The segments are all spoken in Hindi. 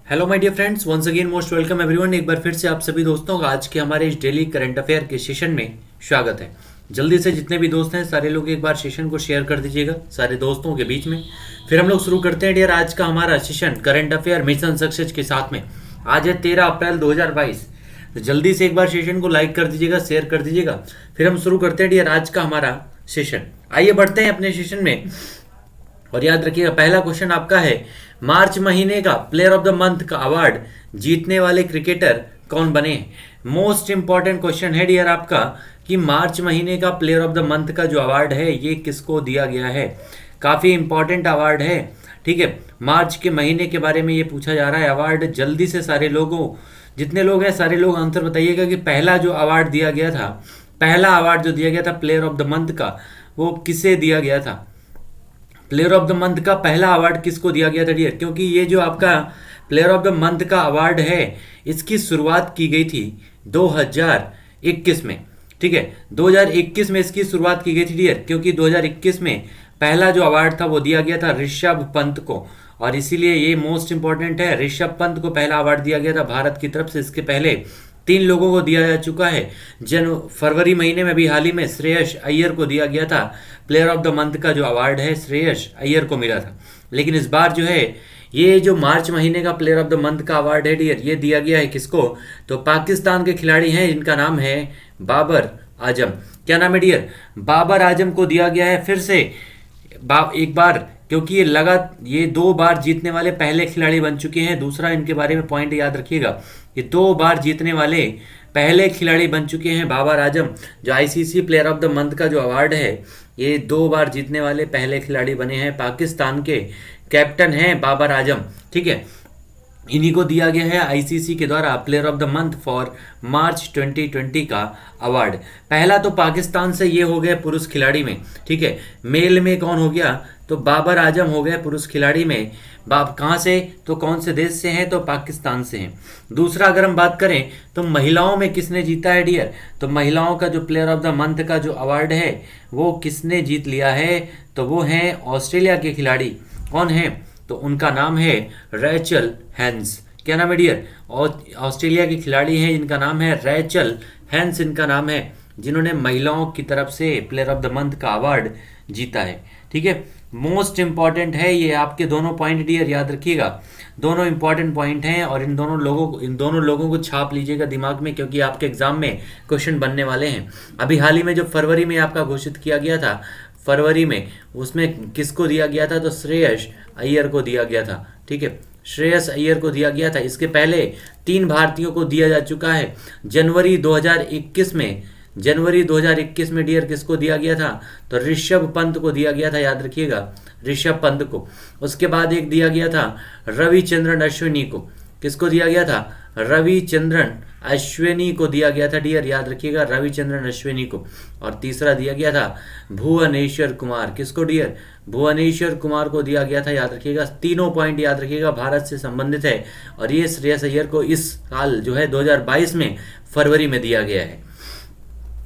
Hello my dear friends, once again most welcome everyone. एक बार फिर से आप सभी दोस्तों का आज के हमारे इस डेली करंट अफेयर के सेशन में स्वागत है। जल्दी से जितने भी दोस्त हैं सारे लोग एक बार सेशन को शेयर कर दीजिएगा सारे दोस्तों के बीच में। फिर हम लोग शुरू करते हैं डियर आज का हमारा session current affair mission success के साथ में। आज है 13 अप्रैल 2022। तो जल्दी से एक बार सेशन को लाइक कर दीजिएगा, शेयर कर दीजिएगा। फिर हम शुरू करते हैं डियर आज का हमारा सेशन। आइए बढ़ते हैं अपने सेशन में और याद रखिएगा पहला क्वेश्चन आपका है, मार्च महीने का प्लेयर ऑफ द मंथ का अवार्ड जीतने वाले क्रिकेटर कौन बने। मोस्ट इंपॉर्टेंट क्वेश्चन है डियर आपका कि मार्च महीने का प्लेयर ऑफ द मंथ का जो अवार्ड है ये किसको दिया गया है। काफ़ी इंपॉर्टेंट अवार्ड है, ठीक है। मार्च के महीने के बारे में ये पूछा जा रहा है अवार्ड। जल्दी से सारे लोगों, जितने लोग हैं सारे लोग आंसर बताइएगा कि पहला जो अवार्ड दिया गया था, पहला अवार्ड जो दिया गया था प्लेयर ऑफ द मंथ का, वो किसे दिया गया था। प्लेयर ऑफ द मंथ का पहला अवार्ड किसको दिया गया था डियर, क्योंकि ये जो आपका प्लेयर ऑफ द मंथ का अवार्ड है इसकी शुरुआत की गई थी 2021 में, ठीक है। 2021 में इसकी शुरुआत की गई थी डियर, क्योंकि 2021 में पहला जो अवार्ड था वो दिया गया था ऋषभ पंत को, और इसीलिए ये मोस्ट इंपॉर्टेंट है। ऋषभ पंत को पहला अवार्ड दिया गया था भारत की तरफ से। इसके पहले 3 लोगों को दिया जा चुका है। फरवरी महीने में भी हाल ही में श्रेयस अय्यर को दिया गया था। प्लेयर ऑफ द मंथ का जो अवार्ड है श्रेयस अय्यर को मिला था। लेकिन इस बार जो है ये जो मार्च महीने का प्लेयर ऑफ द मंथ का अवार्ड है डियर, ये दिया गया है किसको, तो पाकिस्तान के खिलाड़ी हैं जिनका नाम है बाबर आजम। क्या नाम है डियर, बाबर आजम को दिया गया है फिर से एक बार, क्योंकि ये 2 बार जीतने वाले पहले खिलाड़ी बन चुके हैं। दूसरा इनके बारे में पॉइंट याद रखिएगा, ये 2 बार जीतने वाले पहले खिलाड़ी बन चुके हैं बाबर आजम। जो ICC player of the month का जो अवार्ड है ये 2 बार जीतने वाले पहले खिलाड़ी बने हैं। पाकिस्तान के कैप्टन हैं बाबर आजम, ठीक है। इन्हीं को दिया गया है आईसीसी के द्वारा player of the month for March 2020 का अवार्ड। पहला तो पाकिस्तान से ये हो गया पुरुष खिलाड़ी में, ठीक है। मेल में कौन हो गया, तो बाबर आजम हो गए पुरुष खिलाड़ी में। कहाँ से, तो कौन से देश से हैं, तो पाकिस्तान से हैं। दूसरा अगर हम बात करें तो महिलाओं में किसने जीता है डियर, तो महिलाओं का जो प्लेयर ऑफ द मंथ का जो अवार्ड है वो किसने जीत लिया है, तो वो हैं ऑस्ट्रेलिया के खिलाड़ी। कौन है, तो उनका नाम है रैचल हैंस। क्या नाम है डियर, ऑस्ट्रेलिया के खिलाड़ी हैं जिनका नाम है रैचल हैंस, इनका नाम है, जिन्होंने महिलाओं की तरफ से प्लेयर ऑफ द मंथ का अवार्ड जीता है, ठीक है। मोस्ट इंपॉर्टेंट है ये आपके दोनों पॉइंट डियर, याद रखिएगा दोनों इंपॉर्टेंट पॉइंट हैं। और इन दोनों लोगों को छाप लीजिएगा दिमाग में, क्योंकि आपके एग्जाम में क्वेश्चन बनने वाले हैं। अभी हाल ही में जो फरवरी में आपका घोषित किया गया था, फरवरी में उसमें किसको दिया गया था, तो श्रेयस अय्यर को दिया गया था, ठीक है। श्रेयस अय्यर को दिया गया था। इसके पहले 3 भारतीयों को दिया जा चुका है। जनवरी 2021 में डियर किसको दिया गया था, तो ऋषभ पंत को दिया गया था, याद रखिएगा ऋषभ पंत को। उसके बाद एक दिया गया था रविचंद्रन अश्विनी को। किसको दिया गया था, रविचंद्रन अश्विनी को दिया गया था डियर, याद रखिएगा रविचंद्रन अश्विनी को। और तीसरा दिया गया था भुवनेश्वर कुमार। किसको डियर, भुवनेश्वर कुमार को दिया गया था, याद रखिएगा। तीनों पॉइंट याद रखिएगा भारत से संबंधित है। और ये श्रेयस अय्यर को इस साल जो है 2022 में फरवरी में दिया गया है,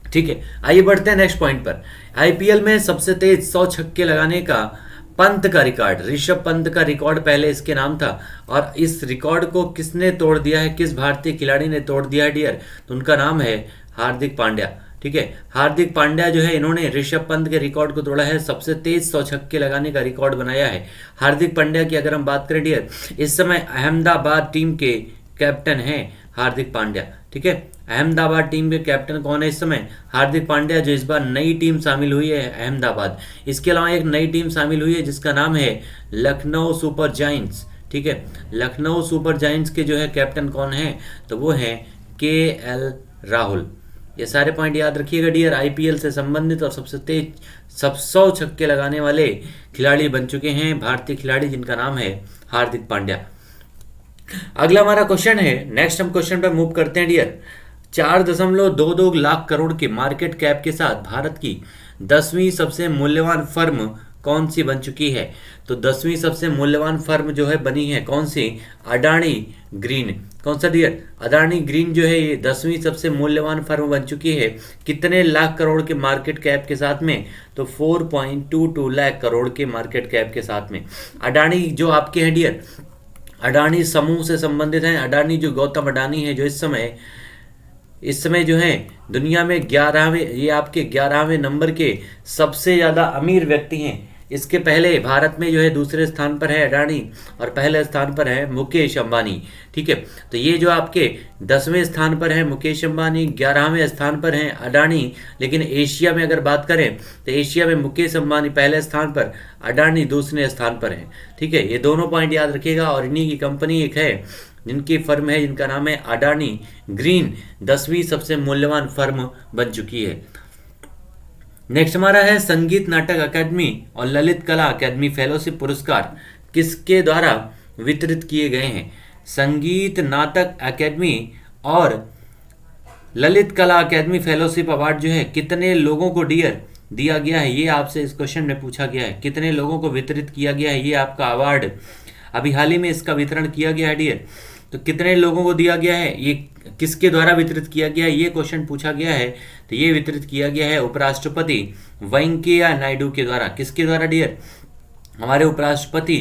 ठीक है। आइए बढ़ते हैं नेक्स्ट पॉइंट पर। आईपीएल में सबसे तेज 100 छक्के लगाने का पंत का रिकॉर्ड, ऋषभ पंत का रिकॉर्ड पहले इसके नाम था, और इस रिकॉर्ड को किसने तोड़ दिया है, किस भारतीय खिलाड़ी ने तोड़ दिया है डियर, तो उनका नाम है हार्दिक पांड्या, ठीक है। हार्दिक पांड्या जो है इन्होंने ऋषभ पंत के रिकॉर्ड को तोड़ा है, सबसे तेज 100 छक्के लगाने का रिकॉर्ड बनाया है। हार्दिक पांड्या की अगर हम बात करें डियर, इस समय अहमदाबाद टीम के कैप्टन हैं हार्दिक पांड्या, ठीक है। अहमदाबाद टीम के कैप्टन कौन है इस समय, हार्दिक पांड्या, जो इस बार नई टीम शामिल हुई है अहमदाबाद। इसके अलावा एक नई टीम शामिल हुई है जिसका नाम है लखनऊ सुपर जायंट्स, ठीक है। लखनऊ सुपर जायंट्स के जो है कैप्टन कौन है, तो वो है KL राहुल। ये सारे पॉइंट याद रखिएगा डियर, आईपीएल से संबंधित और सबसे तेज 100 छक्के लगाने वाले खिलाड़ी बन चुके हैं भारतीय खिलाड़ी, जिनका नाम है हार्दिक पांड्या। अगला हमारा क्वेश्चन है, नेक्स्ट हम क्वेश्चन पे मूव करते हैं डियर। 4.22 लाख करोड़ के मार्केट कैप के साथ भारत की 10वीं सबसे मूल्यवान फर्म कौन सी बन चुकी है, तो 10वीं सबसे मूल्यवान फर्म जो है बनी है कौन सी, अडानी ग्रीन। कौन सा डियर, अडानी ग्रीन जो है ये 10वीं सबसे मूल्यवान फर्म बन चुकी है। कितने लाख करोड़ के मार्केट कैप के साथ में, तो 4.22 लाख करोड़ के मार्केट कैप के साथ में। अडानी जो आपके हैं डियर, अडानी समूह से संबंधित हैं। अडानी जो गौतम अडानी है, जो इस समय जो है दुनिया में 11वें, ये आपके 11वें नंबर के सबसे ज़्यादा अमीर व्यक्ति हैं। इसके पहले भारत में जो है दूसरे स्थान पर है अडानी और पहले स्थान पर है मुकेश अंबानी। ठीक है, तो ये जो आपके 10वें स्थान पर है मुकेश अंबानी, 11वें स्थान पर हैं अडानी। लेकिन एशिया में अगर बात करें तो एशिया में मुकेश अंबानी पहले स्थान पर, अडानी दूसरे स्थान पर है। ठीक है, ये दोनों पॉइंट याद रखिएगा। और इन्हीं की कंपनी एक है जिनकी फर्म है जिनका नाम है अडानी ग्रीन, 10वीं सबसे मूल्यवान फर्म बन चुकी है। नेक्स्ट हमारा है संगीत नाटक अकादमी और ललित कला अकादमी फेलोशिप पुरस्कार किसके द्वारा वितरित किए गए हैं? संगीत नाटक अकादमी और ललित कला अकादमी फेलोशिप अवार्ड जो है कितने लोगों को डियर दिया गया है? ये आपसे इस क्वेश्चन में पूछा गया है, कितने लोगों को वितरित किया गया है ये आपका अवार्ड? अभी हाल ही में इसका वितरण किया गया है डियर, तो कितने लोगों को दिया गया है, ये किसके द्वारा वितरित किया गया है, ये क्वेश्चन पूछा गया है। तो ये वितरित किया गया है उपराष्ट्रपति वेंकैया नायडू के द्वारा। किसके द्वारा डियर? हमारे उपराष्ट्रपति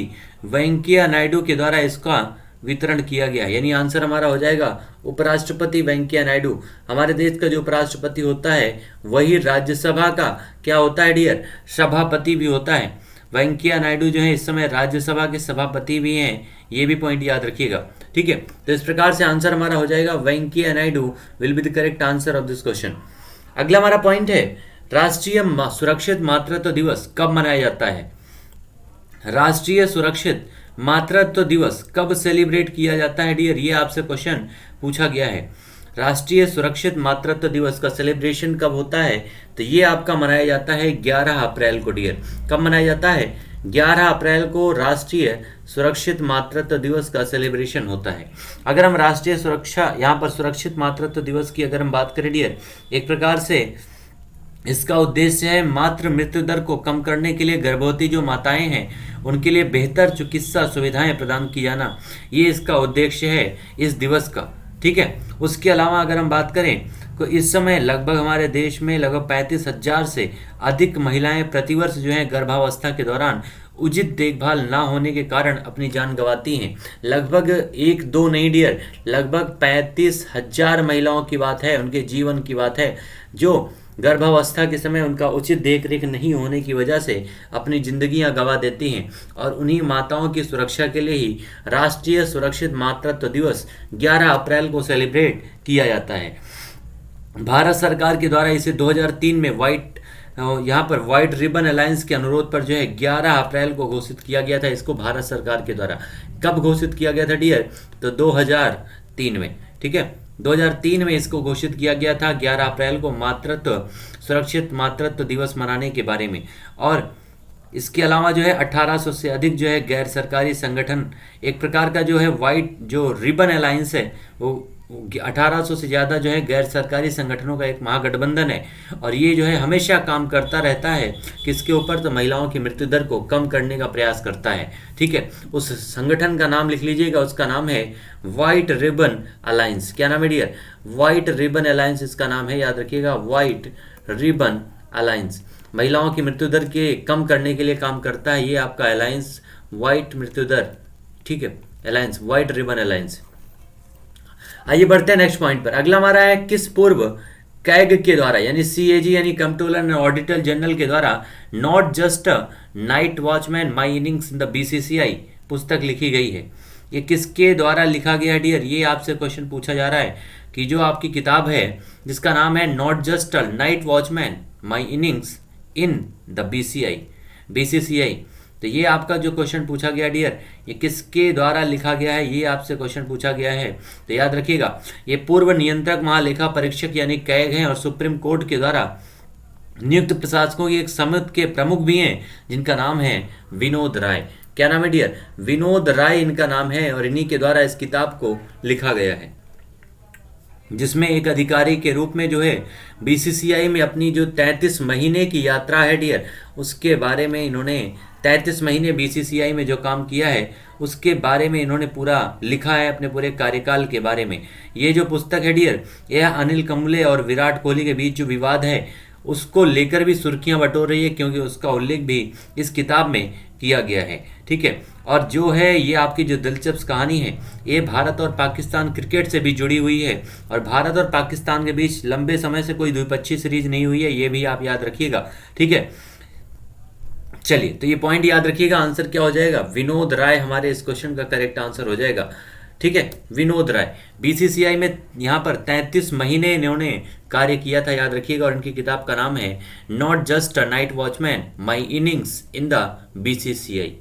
वेंकैया नायडू के द्वारा इसका वितरण किया गया है। यानी आंसर हमारा हो जाएगा उपराष्ट्रपति वेंकैया नायडू। हमारे देश का जो उपराष्ट्रपति होता है वही राज्यसभा का क्या होता है डियर? सभापति भी होता है। वेंकैया नायडू जो है इस समय राज्यसभा के सभापति भी हैं, ये भी पॉइंट याद रखिएगा। ठीक है, तो इस प्रकार से आंसर हमारा हो जाएगा Venkaiah Naidu will be the correct answer of this question. अगला हमारा पॉइंट है राष्ट्रीय सुरक्षित मातृत्व दिवस कब मनाया जाता है? राष्ट्रीय सुरक्षित मातृत्व दिवस कब सेलिब्रेट किया जाता है डियर? ये आपसे क्वेश्चन पूछा गया है। राष्ट्रीय सुरक्षित मातृत्व दिवस का सेलिब्रेशन कब होता है? तो ये आपका मनाया जाता है 11 अप्रैल को डियर। कब मनाया जाता है? 11 अप्रैल को राष्ट्रीय सुरक्षित मातृत्व दिवस का सेलिब्रेशन होता है। अगर हम राष्ट्रीय सुरक्षा, यहाँ पर सुरक्षित मातृत्व दिवस की अगर हम बात करें डियर, एक प्रकार से इसका उद्देश्य है मातृ मृत्यु दर को कम करने के लिए गर्भवती जो माताएं हैं उनके लिए बेहतर चिकित्सा सुविधाएं प्रदान की जाना, ये इसका उद्देश्य है इस दिवस का। ठीक है, उसके अलावा अगर हम बात करें तो इस समय लगभग हमारे देश में लगभग 35,000 से अधिक महिलाएं प्रतिवर्ष जो है गर्भावस्था के दौरान उचित देखभाल ना होने के कारण अपनी जान गंवाती हैं। लगभग एक दो नहीं डियर, लगभग 35,000 महिलाओं की बात है, उनके जीवन की बात है, जो गर्भावस्था के समय उनका उचित देखरेख नहीं होने की वजह से अपनी जिंदगियां गंवा देती हैं। और उन्हीं माताओं की सुरक्षा के लिए ही राष्ट्रीय सुरक्षित मातृत्व दिवस 11 अप्रैल को सेलिब्रेट किया जाता है। भारत सरकार के द्वारा इसे 2003 में यहाँ पर व्हाइट रिबन अलायंस के अनुरोध पर जो है 11 अप्रैल को घोषित किया गया था। इसको भारत सरकार के द्वारा कब घोषित किया गया था डियर? तो 2003 में। ठीक है, 2003 में इसको घोषित किया गया था 11 अप्रैल को मातृत्व सुरक्षित मातृत्व दिवस मनाने के बारे में। और इसके अलावा जो है 1800 से अधिक जो है गैर सरकारी संगठन, एक प्रकार का जो है व्हाइट जो रिबन अलायंस है वो 1800 से ज़्यादा जो है गैर सरकारी संगठनों का एक महागठबंधन है। और ये जो है हमेशा काम करता रहता है किसके ऊपर? तो महिलाओं की मृत्यु दर को कम करने का प्रयास करता है। ठीक है, उस संगठन का नाम लिख लीजिएगा, उसका नाम है व्हाइट रिबन अलायंस। क्या नाम है डियर? व्हाइट रिबन अलायंस इसका नाम है, याद रखिएगा, व्हाइट रिबन अलायंस। महिलाओं की मृत्यु दर के कम करने के लिए काम करता है ये आपका अलायंस, व्हाइट मृत्यु दर। ठीक है, अलायंस व्हाइट रिबन अलायंस। आइए बढ़ते हैं नेक्स्ट पॉइंट पर। अगला हमारा है किस पूर्व कैग के द्वारा यानी सीएजी यानी कंट्रोलर एंड ऑडिटर जनरल के द्वारा not just night watchman my innings in the BCCI पुस्तक लिखी गई है? ये किसके द्वारा लिखा गया है डियर? ये आपसे क्वेश्चन पूछा जा रहा है कि जो आपकी किताब है जिसका नाम है not just night watchman my innings in the BCCI, तो ये आपका जो क्वेश्चन पूछा गया डियर, ये किसके द्वारा लिखा गया है? ये आपसे क्वेश्चन पूछा गया है। तो याद रखिएगा, ये पूर्व नियंत्रक महालेखा परीक्षक यानी कैग हैं और सुप्रीम कोर्ट के द्वारा नियुक्त प्रशासकों की एक समिति के प्रमुख भी हैं जिनका नाम है विनोद राय। क्या नाम है डियर? विनोद राय इनका नाम है और इन्हीं के द्वारा इस किताब को लिखा गया है, जिसमें एक अधिकारी के रूप में जो है बीसीसीआई में अपनी जो 33 महीने की यात्रा है डियर, उसके बारे में इन्होंने 33 महीने बीसीसीआई में जो काम किया है उसके बारे में इन्होंने पूरा लिखा है, अपने पूरे कार्यकाल के बारे में। ये जो पुस्तक है डियर, यह अनिल कुंबले और विराट कोहली के बीच जो विवाद है उसको लेकर भी सुर्खियां बटोर रही है, क्योंकि उसका उल्लेख भी इस किताब में किया गया है। ठीक है, और जो है ये आपकी जो दिलचस्प कहानी है, ये भारत और पाकिस्तान क्रिकेट से भी जुड़ी हुई है, और भारत और पाकिस्तान के बीच लंबे समय से कोई द्विपक्षीय सीरीज नहीं हुई है, ये भी आप याद रखिएगा। ठीक है, चलिए, तो ये पॉइंट याद रखिएगा। आंसर क्या हो जाएगा? विनोद राय हमारे इस क्वेश्चन का करेक्ट आंसर हो जाएगा। ठीक है, विनोद राय बीसीसीआई में यहाँ पर 33 महीने इन्होंने कार्य किया था, याद रखिएगा। और इनकी किताब का नाम है not just a night watchman, my innings in the BCCI.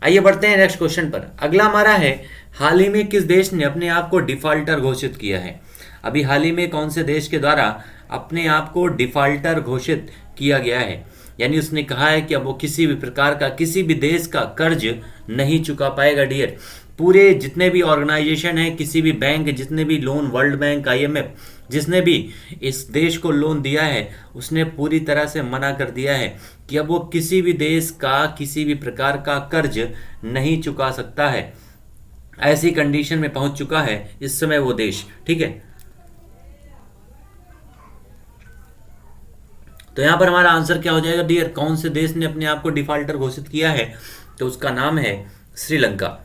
आइए बढ़ते हैं नेक्स्ट क्वेश्चन पर। अगला हमारा है, हाल ही में किस देश ने अपने आप को डिफॉल्टर घोषित किया है? अभी हाल ही में कौन से देश के द्वारा अपने आप को डिफॉल्टर घोषित किया गया है? यानी उसने कहा है कि अब वो किसी भी प्रकार का, किसी भी देश का कर्ज नहीं चुका पाएगा। डियर, पूरे जितने भी ऑर्गेनाइजेशन हैं, किसी भी बैंक, जितने भी लोन, वर्ल्ड बैंक, आईएमएफ, जिसने भी इस देश को लोन दिया है, उसने पूरी तरह से मना कर दिया है कि अब वो किसी भी देश का, किसी भी प्रकार का कर्ज नहीं चुका सकता है। ऐसी कंडीशन में पहुंच चुका है इस समय वो देश। ठीक है, तो यहां पर हमारा आंसर क्या हो जाएगा डियर? कौन से देश ने अपने आप को डिफॉल्टर घोषित किया है? तो उसका नाम है श्रीलंका।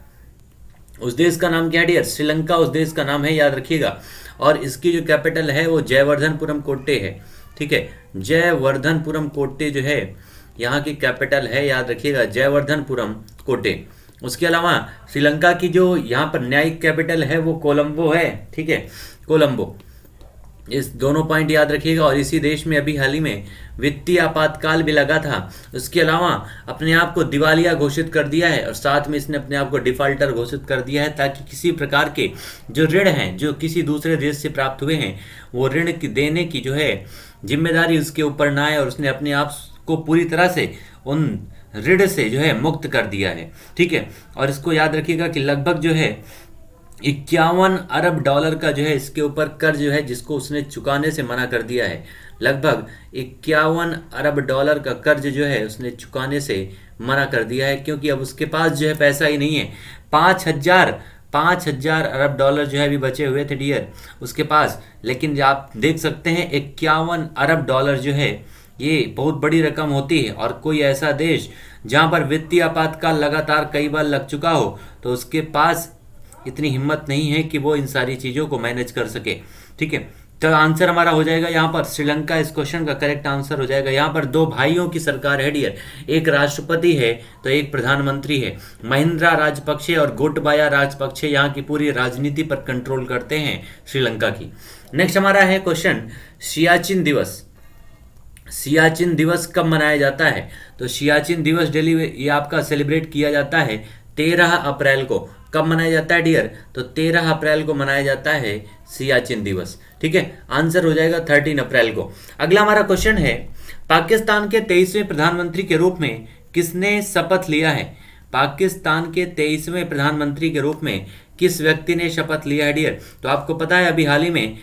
उस देश का नाम क्या है डियर? श्रीलंका उस देश का नाम है, याद रखिएगा। और इसकी जो कैपिटल है वो जयवर्धनपुरम कोट्टे है। ठीक है, जयवर्धनपुरम कोट्टे जो है यहाँ की कैपिटल है, याद रखिएगा, जयवर्धनपुरम कोट्टे। उसके अलावा श्रीलंका की जो यहाँ पर न्यायिक कैपिटल है वो कोलंबो है। ठीक है, कोलंबो। इस दोनों पॉइंट याद रखिएगा। और इसी देश में अभी हाल ही में वित्तीय आपातकाल भी लगा था। उसके अलावा अपने आप को दिवालिया घोषित कर दिया है, और साथ में इसने अपने आप को डिफॉल्टर घोषित कर दिया है, ताकि किसी प्रकार के जो ऋण हैं, जो किसी दूसरे देश से प्राप्त हुए हैं, वो ऋण की देने की जो है जिम्मेदारी उसके ऊपर ना आए, और उसने अपने आप को पूरी तरह से उन ऋण से जो है मुक्त कर दिया है। ठीक है, और इसको याद रखिएगा कि लगभग जो है 51 अरब डॉलर का जो है इसके ऊपर कर्ज जो है, जिसको उसने चुकाने से मना कर दिया है। लगभग 51 अरब डॉलर का कर्ज जो है उसने चुकाने से मना कर दिया है, क्योंकि अब उसके पास जो है पैसा ही नहीं है। 5,000 अरब डॉलर जो है अभी बचे हुए थे डियर उसके पास, लेकिन आप देख सकते हैं 51 अरब डॉलर जो है ये बहुत बड़ी रकम होती है। और कोई ऐसा देश जहां पर वित्तीय आपातकाल लगातार कई बार लग चुका हो, तो उसके पास इतनी हिम्मत नहीं है कि वो इन सारी चीज़ों को मैनेज कर सके। ठीक है, तो आंसर हमारा हो जाएगा यहाँ पर श्रीलंका। इस क्वेश्चन का करेक्ट आंसर हो जाएगा। यहाँ पर दो भाइयों की सरकार है डियर, एक राष्ट्रपति है तो एक प्रधानमंत्री है। महिंद्रा राजपक्षे और गोटबाया राजपक्षे यहाँ की पूरी राजनीति पर कंट्रोल करते हैं श्रीलंका की। नेक्स्ट हमारा है क्वेश्चन, सियाचिन दिवस। सियाचिन दिवस कब मनाया जाता है? तो सियाचिन दिवस दिल्ली में ये आपका सेलिब्रेट किया जाता है 13 अप्रैल को। कब मनाया जाता है डियर? तो 13 अप्रैल को मनाया जाता है सियाचिन दिवस। ठीक है, आंसर हो जाएगा 13 अप्रैल को। अगला हमारा क्वेश्चन है, पाकिस्तान के 23वें प्रधानमंत्री के रूप में किसने शपथ लिया है? पाकिस्तान के 23वें प्रधानमंत्री के रूप में किस व्यक्ति ने शपथ लिया है डियर? तो आपको पता है अभी हाल ही में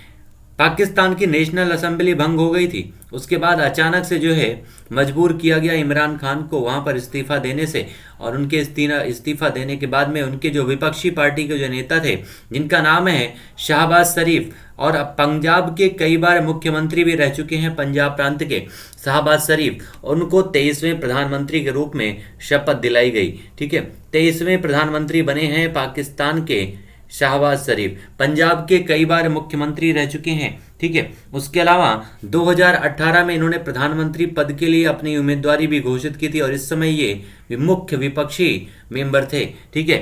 पाकिस्तान की नेशनल असेंबली भंग हो गई थी। उसके बाद अचानक से जो है मजबूर किया गया इमरान खान को वहां पर इस्तीफा देने से, और उनके इस्तीफा देने के बाद में उनके जो विपक्षी पार्टी के जो नेता थे, जिनका नाम है शहबाज शरीफ, और अब पंजाब के कई बार मुख्यमंत्री भी रह चुके हैं, पंजाब प्रांत के शहबाज शरीफ, उनको 23वें प्रधानमंत्री के रूप में शपथ दिलाई गई। ठीक है, 23वें प्रधानमंत्री बने हैं पाकिस्तान के शहबाज शरीफ, पंजाब के कई बार मुख्यमंत्री रह चुके हैं। ठीक है, उसके अलावा 2018 में इन्होंने प्रधानमंत्री पद के लिए अपनी उम्मीदवारी भी घोषित की थी, और इस समय ये मुख्य विपक्षी मेंबर थे। ठीक है,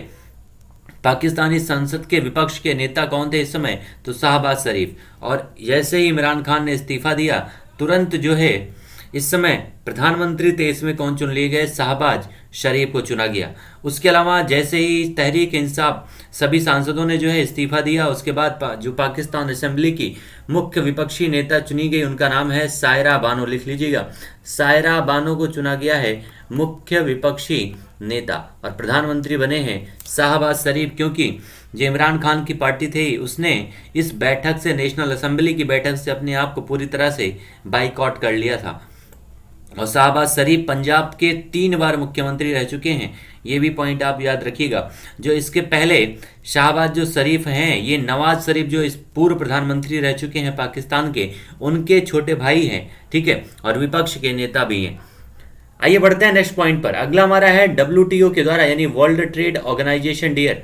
पाकिस्तानी संसद के विपक्ष के नेता कौन थे इस समय? तो शहबाज शरीफ। और जैसे ही इमरान खान ने इस्तीफा दिया, तुरंत जो है इस समय प्रधानमंत्री 23वें कौन चुन लिए गए? शहबाज शरीफ को चुना गया। उसके अलावा जैसे ही तहरीक इंसाफ सभी सांसदों ने जो है इस्तीफा दिया, उसके बाद जो पाकिस्तान असेंबली की मुख्य विपक्षी नेता चुनी गई, उनका नाम है सायरा बानो। लिख लीजिएगा, सायरा बानो को चुना गया है मुख्य विपक्षी नेता, और प्रधानमंत्री बने हैं शहबाज शरीफ, क्योंकि जो इमरान खान की पार्टी थी उसने इस बैठक से, नेशनल असेंबली की बैठक से अपने आप को पूरी तरह से बाइकआउट कर लिया था। और शाहबाज शरीफ पंजाब के 3 बार मुख्यमंत्री रह चुके हैं, ये भी पॉइंट आप याद रखिएगा। जो इसके पहले शाहबाज जो शरीफ हैं, ये नवाज शरीफ जो इस पूर्व प्रधानमंत्री रह चुके हैं पाकिस्तान के, उनके छोटे भाई हैं, ठीक है, और विपक्ष के नेता भी हैं। आइए बढ़ते हैं नेक्स्ट पॉइंट पर। अगला हमारा है WTO के द्वारा यानी world trade organisation dear,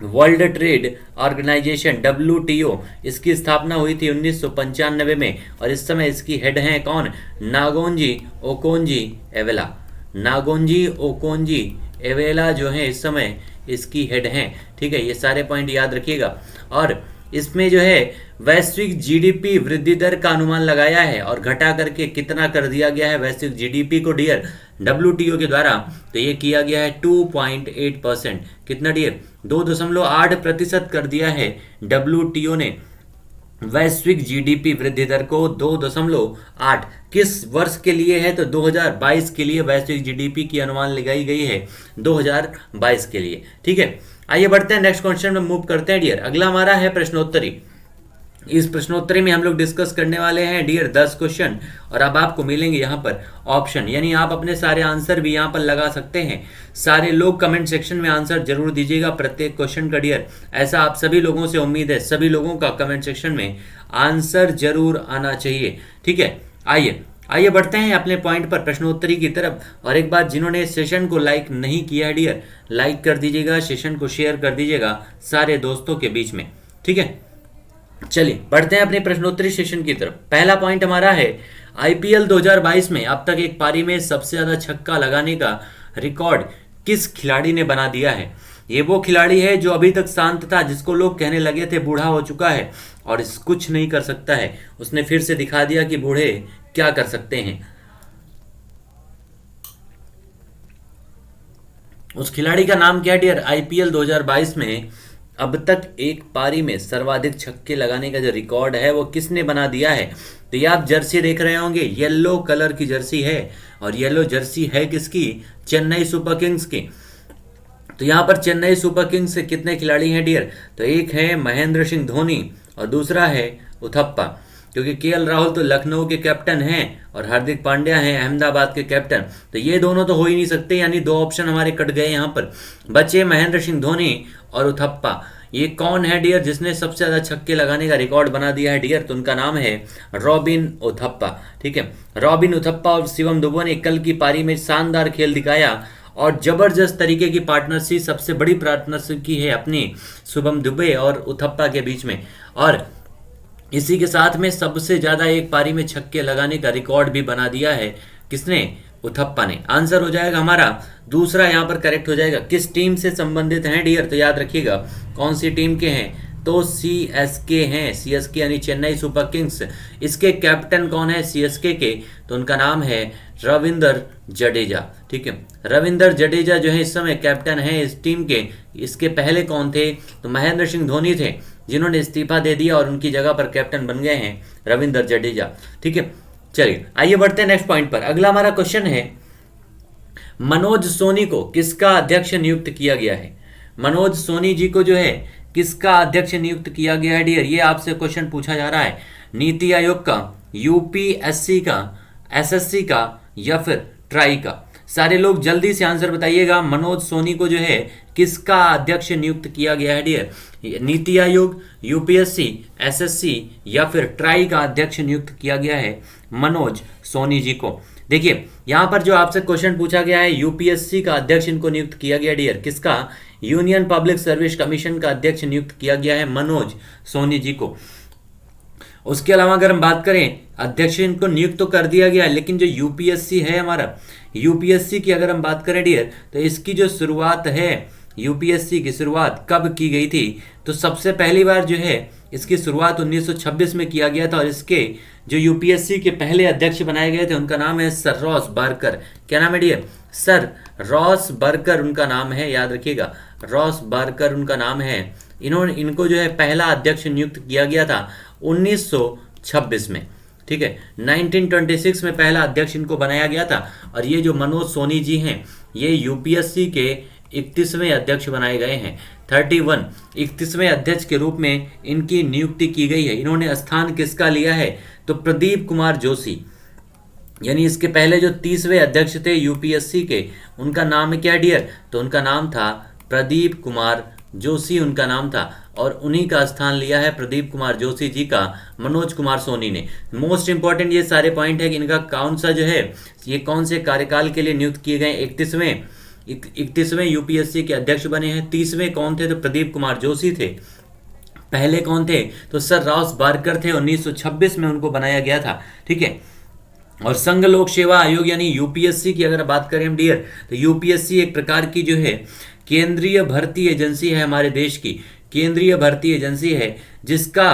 world trade organisation WTO, इसकी स्थापना हुई थी 1995 में और इस समय इसकी हेड हैं कौन? नागोंजी ओकोंजी एवेला। नागोंजी ओकोंजी एवेला जो है इस समय इसकी हेड हैं, ठीक है, ये सारे पॉइंट याद रखिएगा। और इसमें जो है वैश्विक GDP वृद्धि दर का अनुमान लगाया है और घटा करके कितना कर दिया गया है वैश्विक GDP को डियर WTO के द्वारा, तो ये किया गया है 2.8%। कितना डियर? 2.8% कर दिया है WTO ने वैश्विक GDP वृद्धि दर को 2.8। किस वर्ष के लिए है? तो 2022 के लिए वैश्विक GDP की अनुमान लगाई गई है 2022 के लिए, ठीक है। आइए बढ़ते हैं नेक्स्ट क्वेश्चन में मूव करते हैं डियर। अगला हमारा है प्रश्नोत्तरी। इस प्रश्नोत्तरी में हम लोग डिस्कस करने वाले हैं डियर 10 क्वेश्चन और अब आपको मिलेंगे यहाँ पर ऑप्शन, यानी आप अपने सारे आंसर भी यहाँ पर लगा सकते हैं। सारे लोग कमेंट सेक्शन में आंसर जरूर दीजिएगा प्रत्येक क्वेश्चन का डियर, ऐसा आप सभी लोगों से उम्मीद है। सभी लोगों का कमेंट सेक्शन में आंसर जरूर आना चाहिए, ठीक है। आइए बढ़ते हैं अपने पॉइंट पर प्रश्नोत्तरी की तरफ। और एक बात, जिन्होंने सेशन को लाइक नहीं किया है डियर, लाइक कर दीजिएगा, सेशन को शेयर कर दीजिएगा सारे दोस्तों के बीच में, ठीक है। चलिए बढ़ते हैं अपने प्रश्नोत्तरी सेशन की तरफ। पहला पॉइंट हमारा है IPL 2022 में अब तक एक पारी में सबसे ज्यादा छक्का लगाने का रिकॉर्ड किस खिलाड़ी ने बना दिया है? ये वो खिलाड़ी है जो अभी तक शांत था, जिसको लोग कहने लगे थे बूढ़ा हो चुका है और कुछ नहीं कर सकता है, उसने फिर से दिखा दिया कि बूढ़े क्या कर सकते हैं। उस खिलाड़ी का नाम क्या है डियर? IPL 2022 में अब तक एक पारी में सर्वाधिक छक्के लगाने का जो रिकॉर्ड है वो किसने बना दिया है? तो ये आप जर्सी देख रहे होंगे, येलो कलर की जर्सी है और येलो जर्सी है किसकी? चेन्नई सुपर किंग्स की। तो यहाँ पर चेन्नई सुपर किंग्स से कितने खिलाड़ी हैं डियर? तो एक है महेंद्र सिंह धोनी और दूसरा है उथप्पा, क्योंकि KL राहुल तो लखनऊ के कैप्टन हैं और हार्दिक पांड्या हैं अहमदाबाद के कैप्टन, तो ये दोनों तो हो ही नहीं सकते, यानी 2 ऑप्शन हमारे कट गए। यहाँ पर बचे महेंद्र सिंह धोनी और उथप्पा। ये कौन है डियर जिसने सबसे ज्यादा छक्के लगाने का रिकॉर्ड बना दिया है डियर? तो उनका नाम है रॉबिन उथप्पा, ठीक है। रॉबिन उथप्पा और शिवम दुबे ने कल की पारी में शानदार खेल दिखाया और जबरदस्त तरीके की पार्टनरशिप, सबसे बड़ी पार्टनरशिप की है अपनी शुभम दुबे और उथप्पा के बीच में। और इसी के साथ में सबसे ज्यादा एक पारी में छक्के लगाने का रिकॉर्ड भी बना दिया है किसने? उथप्पा ने। आंसर हो जाएगा हमारा दूसरा, यहाँ पर करेक्ट हो जाएगा। किस टीम से संबंधित हैं डियर? तो याद रखिएगा कौन सी टीम के हैं? तो CSK हैं, CSK यानी चेन्नई सुपर किंग्स। इसके कैप्टन कौन है CSK के? तो उनका नाम है रविंदर जडेजा, ठीक है। रविंदर जडेजा जो है इस समय कैप्टन है इस टीम के। इसके पहले कौन थे? तो महेंद्र सिंह धोनी थे, जिन्होंने इस्तीफा दे दिया और उनकी जगह पर कैप्टन बन गए हैं रविंदर जडेजा, ठीक है। चलिए आइए बढ़ते हैं नेक्स्ट पॉइंट पर। अगला हमारा क्वेश्चन है मनोज सोनी को किसका अध्यक्ष नियुक्त किया गया है? मनोज सोनी जी को जो है किसका अध्यक्ष नियुक्त किया गया है डियर? ये आपसे क्वेश्चन पूछा जा रहा है। नीति आयोग का, UPSC का, SSC का या फिर ट्राई का? सारे लोग जल्दी से आंसर बताइएगा। मनोज सोनी को जो है किसका अध्यक्ष नियुक्त किया गया है dear? NITI Aayog, UPSC, SSC या फिर ट्राई का अध्यक्ष नियुक्त किया गया है मनोज सोनी जी को। देखिए यहाँ पर जो आपसे क्वेश्चन पूछा गया है, UPSC का अध्यक्ष इनको नियुक्त किया गया डियर। किसका? यूनियन पब्लिक सर्विस कमीशन का अध्यक्ष नियुक्त किया गया है मनोज सोनी जी को। उसके अलावा अगर हम बात करें, अध्यक्ष इनको नियुक्त तो कर दिया गया, लेकिन जो UPSC है हमारा, UPSC की अगर हम बात करें डियर, तो इसकी जो शुरुआत है, UPSC की शुरुआत कब की गई थी? तो सबसे पहली बार जो है इसकी शुरुआत 1926 में किया गया था और इसके जो UPSC के पहले अध्यक्ष बनाए गए थे उनका नाम है सर रॉस बार्कर। क्या नाम है डियर? सर रॉस बार्कर उनका नाम है, याद रखिएगा, रॉस बार्कर उनका नाम है। इनको जो है पहला अध्यक्ष नियुक्त किया गया था 1926 में, ठीक है। 1926 में पहला अध्यक्ष इनको बनाया गया था। और ये जो मनोज सोनी जी हैं, ये UPSC के 31वें अध्यक्ष बनाए गए हैं। 31वें अध्यक्ष के रूप में इनकी नियुक्ति की गई है। इन्होंने स्थान किसका लिया है? तो प्रदीप कुमार जोशी, यानी इसके पहले जो 30वें अध्यक्ष थे यूपीएससी के, उनका नाम क्या डियर, तो उनका नाम था प्रदीप कुमार जोशी, उनका नाम था। और उन्हीं का स्थान लिया है प्रदीप कुमार जोशी जी का मनोज कुमार सोनी ने। मोस्ट इंपॉर्टेंट ये सारे पॉइंट है कि इनका कौन सा जो है, ये कौन से कार्यकाल के लिए नियुक्त किए गए। 31वें यूपीएससी के अध्यक्ष बने हैं। 30वें कौन थे, तो प्रदीप कुमार जोशी थे। पहले कौन थे, तो सर राउस बारकर थे, 1926 में उनको बनाया गया था। ठीक है। और संघ लोक सेवा आयोग यानी यूपीएससी की अगर बात करें हम डियर, तो यूपीएससी एक प्रकार की जो है केंद्रीय भर्ती एजेंसी है, हमारे देश की केंद्रीय भर्ती एजेंसी है, जिसका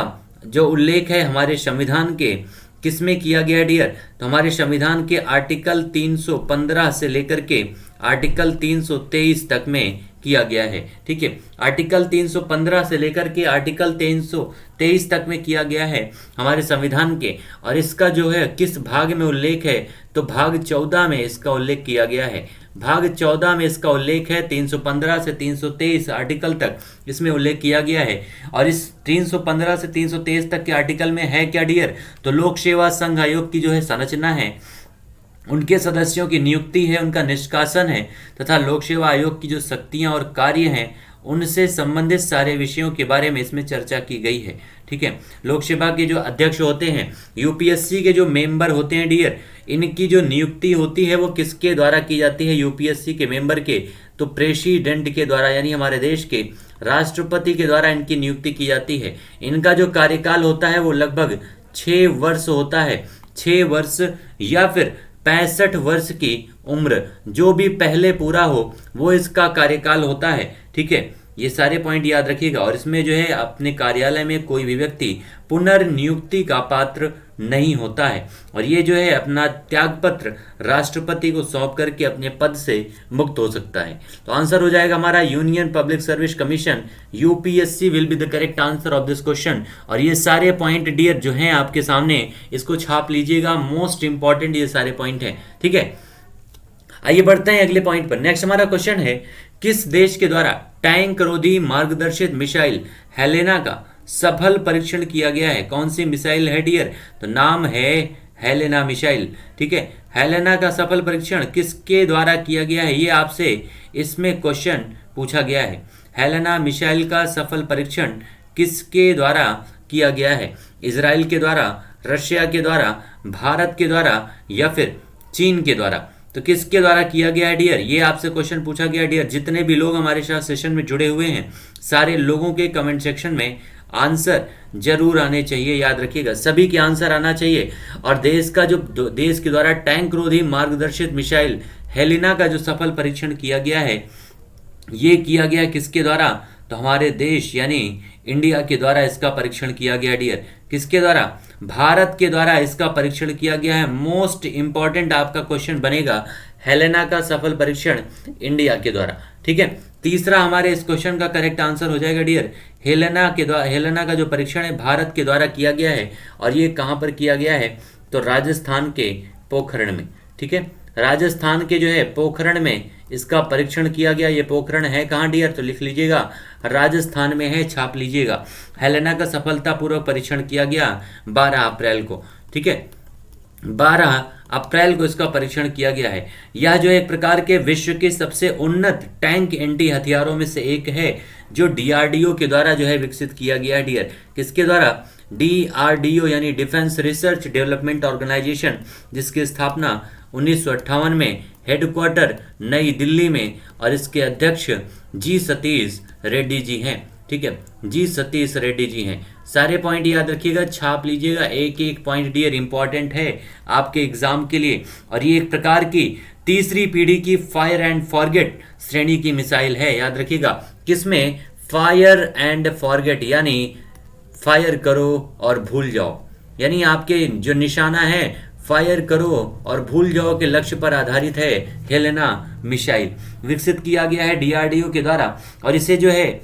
जो उल्लेख है हमारे संविधान के किसमें किया गया डियर, तो हमारे संविधान के आर्टिकल 315 से लेकर के आर्टिकल 323 तक में किया गया है। ठीक है। आर्टिकल 315 से लेकर के आर्टिकल 323 तक में किया गया है हमारे संविधान के। और इसका जो है किस भाग में उल्लेख है, तो भाग 14 में इसका उल्लेख किया गया है। भाग 14 में इसका उल्लेख है, 315 से 323 आर्टिकल तक इसमें उल्लेख किया गया है। और इस 315 से 323 तक के आर्टिकल में है क्या डियर, तो लोक सेवा संघ आयोग की जो है संरचना है, उनके सदस्यों की नियुक्ति है, उनका निष्कासन है, तथा लोक सेवा आयोग की जो शक्तियां और कार्य हैं उनसे संबंधित सारे विषयों के बारे में इसमें चर्चा की गई है। ठीक है। लोक सेवा के जो अध्यक्ष होते हैं, यूपीएससी के जो मेंबर होते हैं डियर, इनकी जो नियुक्ति होती है वो किसके द्वारा की जाती है, यूपीएससी के मेंबर के, तो प्रेसिडेंट के द्वारा, यानी हमारे देश के राष्ट्रपति के द्वारा इनकी नियुक्ति की जाती है। इनका जो कार्यकाल होता है वो लगभग 6 वर्ष होता है। 6 वर्ष या फिर 65 वर्ष की उम्र जो भी पहले पूरा हो वो इसका कार्यकाल होता है। ठीक है। ये सारे पॉइंट याद रखिएगा। और इसमें जो है अपने कार्यालय में कोई भी व्यक्ति पुनर्नियुक्ति का पात्र नहीं होता है। और ये जो है अपना त्यागपत्र राष्ट्रपति को सौंप करके अपने पद से मुक्त हो सकता है। तो आंसर हो जाएगा हमारा union public service commission, UPSC will be the correct answer of this question. और ये सारे पॉइंट डियर जो हैं आपके सामने, इसको छाप लीजिएगा, मोस्ट इंपॉर्टेंट ये सारे पॉइंट हैं। ठीक है। आइए बढ़ते हैं अगले पॉइंट पर। नेक्स्ट हमारा क्वेश्चन है, किस देश के द्वारा टैंक रोधी मार्गदर्शित मिसाइल हेलेना का सफल परीक्षण किया गया है। कौन सी मिसाइल है डियर, तो नाम है हेलेना मिसाइल। ठीक है। हेलेना का सफल परीक्षण किसके द्वारा किया गया है, ये आपसे इसमें क्वेश्चन पूछा गया है। हेलेना मिसाइल का सफल परीक्षण किसके द्वारा किया गया है, इजराइल के द्वारा, रशिया के द्वारा, भारत के द्वारा या फिर चीन के द्वारा। तो किसके द्वारा किया गया है डियर, ये आपसे क्वेश्चन पूछा गया डियर। जितने भी लोग हमारे साथ सेशन में जुड़े हुए हैं, सारे लोगों के कमेंट सेक्शन में आंसर जरूर आने चाहिए, याद रखिएगा सभी के आंसर आना चाहिए। और देश का जो देश के द्वारा टैंक रोधी मार्गदर्शित मिसाइल हेलिना का जो सफल परीक्षण किया गया है, ये किया गया किसके द्वारा, तो हमारे देश यानी इंडिया के द्वारा इसका परीक्षण किया गया डियर। किसके द्वारा, भारत के द्वारा इसका परीक्षण किया गया है। मोस्ट इंपॉर्टेंट आपका क्वेश्चन बनेगा, हेलेना का सफल परीक्षण इंडिया के द्वारा। ठीक है। तीसरा हमारे इस क्वेश्चन का करेक्ट आंसर हो जाएगा डियर, हेलेना का जो परीक्षण है भारत के द्वारा किया गया है। और ये कहाँ पर किया गया है, तो राजस्थान के पोखरण में। ठीक है। राजस्थान के जो है पोखरण में इसका परीक्षण किया गया। ये पोखरण है कहाँ डियर, तो लिख लीजिएगा राजस्थान में है, छाप लीजिएगा। हेलेना का सफलतापूर्वक परीक्षण किया गया 12 अप्रैल को। ठीक है। 12 अप्रैल को इसका परीक्षण किया गया है। यह जो एक प्रकार के विश्व के सबसे उन्नत टैंक एंटी हथियारों में से एक है, जो डीआरडीओ के द्वारा जो है विकसित किया गया है डियर। किसके द्वारा, डीआरडीओ यानी डिफेंस रिसर्च डेवलपमेंट ऑर्गेनाइजेशन, जिसकी स्थापना 1958 में, हेडक्वार्टर नई दिल्ली में, और इसके अध्यक्ष जी सतीश रेड्डी जी हैं। ठीक है। जी सतीश रेड्डी जी हैं। सारे पॉइंट याद रखिएगा, छाप लीजिएगा, एक एक पॉइंट डियर इंपॉर्टेंट है आपके एग्जाम के लिए। और ये एक प्रकार की तीसरी पीढ़ी की फायर एंड फॉरगेट श्रेणी की मिसाइल है, याद रखिएगा। किसमें, फायर एंड फॉरगेट, यानी फायर करो और भूल जाओ, यानी आपके जो निशाना है फायर करो और भूल जाओ के लक्ष्य पर आधारित है हेलेना मिसाइल। विकसित किया गया है डीआरडीओ के द्वारा। और इसे जो है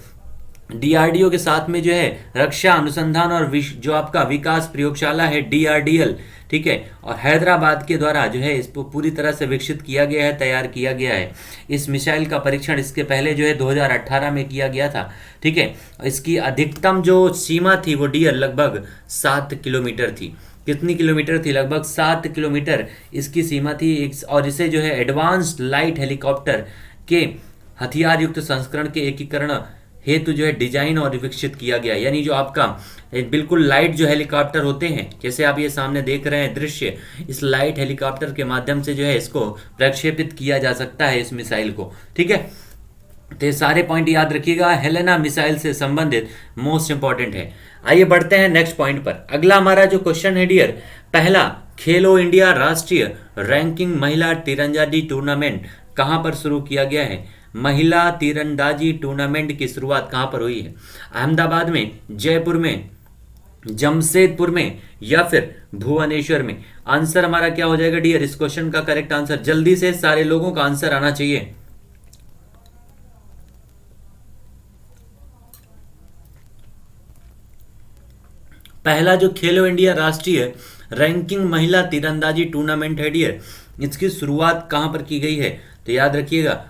डीआरडीओ के साथ में जो है रक्षा अनुसंधान और जो आपका विकास प्रयोगशाला है डीआरडीएल, ठीक है, और हैदराबाद के द्वारा जो है इसको पूरी तरह से विकसित किया गया है, तैयार किया गया है। इस मिसाइल का परीक्षण इसके पहले जो है 2018 में किया गया था। ठीक है। इसकी अधिकतम जो सीमा थी वो डियर लगभग 7 किलोमीटर थी। कितनी किलोमीटर थी? लगभग 7 किलोमीटर इसकी सीमा थी। और इसे जो है एडवांस्ड लाइट हेलीकॉप्टर के हथियार युक्त संस्करण के एकीकरण हेतु जो है डिजाइन और विकसित किया गया। यानी जो आपका बिल्कुल लाइट जो हेलीकॉप्टर होते हैं, जैसे आप ये सामने देख रहे हैं दृश्य, इस लाइट हेलीकॉप्टर के माध्यम से जो है इसको प्रक्षेपित किया जा सकता है, इस मिसाइल को। ठीक है, तो ये सारे पॉइंट याद रखिएगा, हेलेना मिसाइल से संबंधित मोस्ट इंपॉर्टेंट है। आइए बढ़ते हैं नेक्स्ट पॉइंट पर। अगला हमारा जो क्वेश्चन है डियर, पहला खेलो इंडिया राष्ट्रीय रैंकिंग महिला तीरंदाजी टूर्नामेंट कहां पर शुरू किया गया है? महिला तीरंदाजी टूर्नामेंट की शुरुआत कहां पर हुई है? अहमदाबाद में, जयपुर में, जमशेदपुर में या फिर भुवनेश्वर में? आंसर हमारा क्या हो जाएगा डियर? इस क्वेश्चन का करेक्ट आंसर, जल्दी से सारे लोगों का आंसर आना चाहिए। पहला जो खेलो इंडिया राष्ट्रीय रैंकिंग महिला तीरंदाजी टूर्नामेंट है डियर, इसकी शुरुआत कहां पर की गई है? तो याद रखिएगा,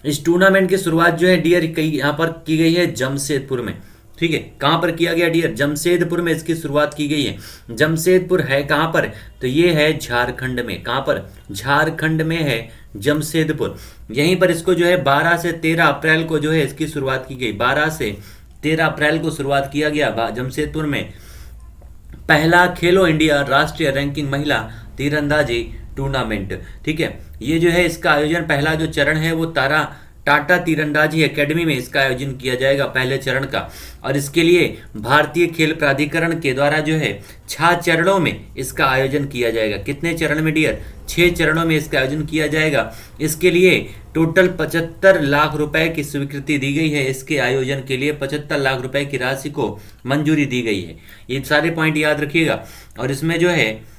इस टूर्नामेंट की शुरुआत जो है डियर यहां पर की गई है जमशेदपुर में। ठीक है, कहां पर किया गया डियर? जमशेदपुर में इसकी शुरुआत की गई है। जमशेदपुर है कहां पर? तो ये है झारखंड में। कहां पर? झारखंड में है जमशेदपुर। यहीं पर इसको जो है 12 से 13 अप्रैल को जो है इसकी शुरुआत की गई। 12 से 13 अप्रैल को शुरुआत किया गया जमशेदपुर में पहला खेलो इंडिया राष्ट्रीय रैंकिंग महिला तीरंदाजी टूर्नामेंट। ठीक है, ये जो है इसका आयोजन, पहला जो चरण है वो टाटा तीरंदाजी एकेडमी में इसका आयोजन किया जाएगा, पहले चरण का। और इसके लिए भारतीय खेल प्राधिकरण के द्वारा जो है 6 चरणों में इसका आयोजन किया जाएगा। कितने चरण में डियर? 6 चरणों में इसका आयोजन किया जाएगा। इसके लिए टोटल 75 लाख रुपए की स्वीकृति दी गई है। इसके आयोजन के लिए 75 लाख रुपए की राशि को मंजूरी दी गई है। ये सारे पॉइंट याद रखिएगा। और इसमें जो है